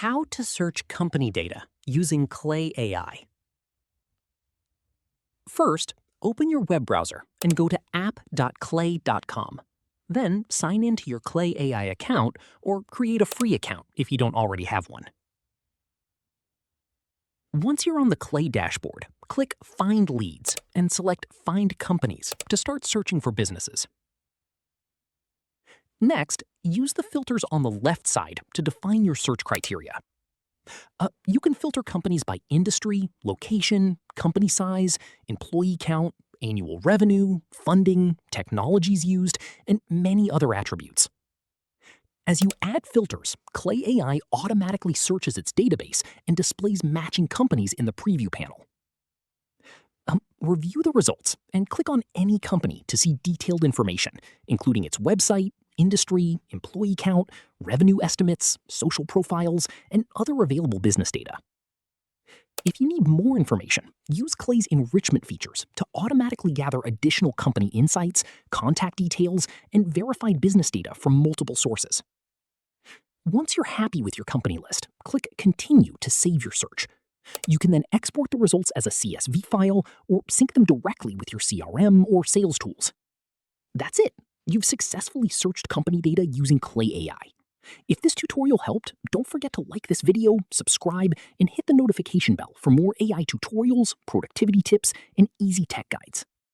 How to search company data using Clay AI. First, open your web browser and go to app.clay.com. Then sign into your Clay AI account or create a free account if you don't already have one. Once you're on the Clay dashboard, click Find Leads and select Find Companies to start searching for businesses. Next, use the filters on the left side to define your search criteria. You can filter companies by industry, location, company size, employee count, annual revenue, funding, technologies used, and many other attributes. As you add filters, Clay AI automatically searches its database and displays matching companies in the preview panel. Review the results and click on any company to see detailed information, including its website, industry, employee count, revenue estimates, social profiles, and other available business data. If you need more information, use Clay's enrichment features to automatically gather additional company insights, contact details, and verified business data from multiple sources. Once you're happy with your company list, click Continue to save your search. You can then export the results as a CSV file or sync them directly with your CRM or sales tools. That's it. You've successfully searched company data using Clay AI. If this tutorial helped, don't forget to like this video, subscribe, and hit the notification bell for more AI tutorials, productivity tips, and easy tech guides.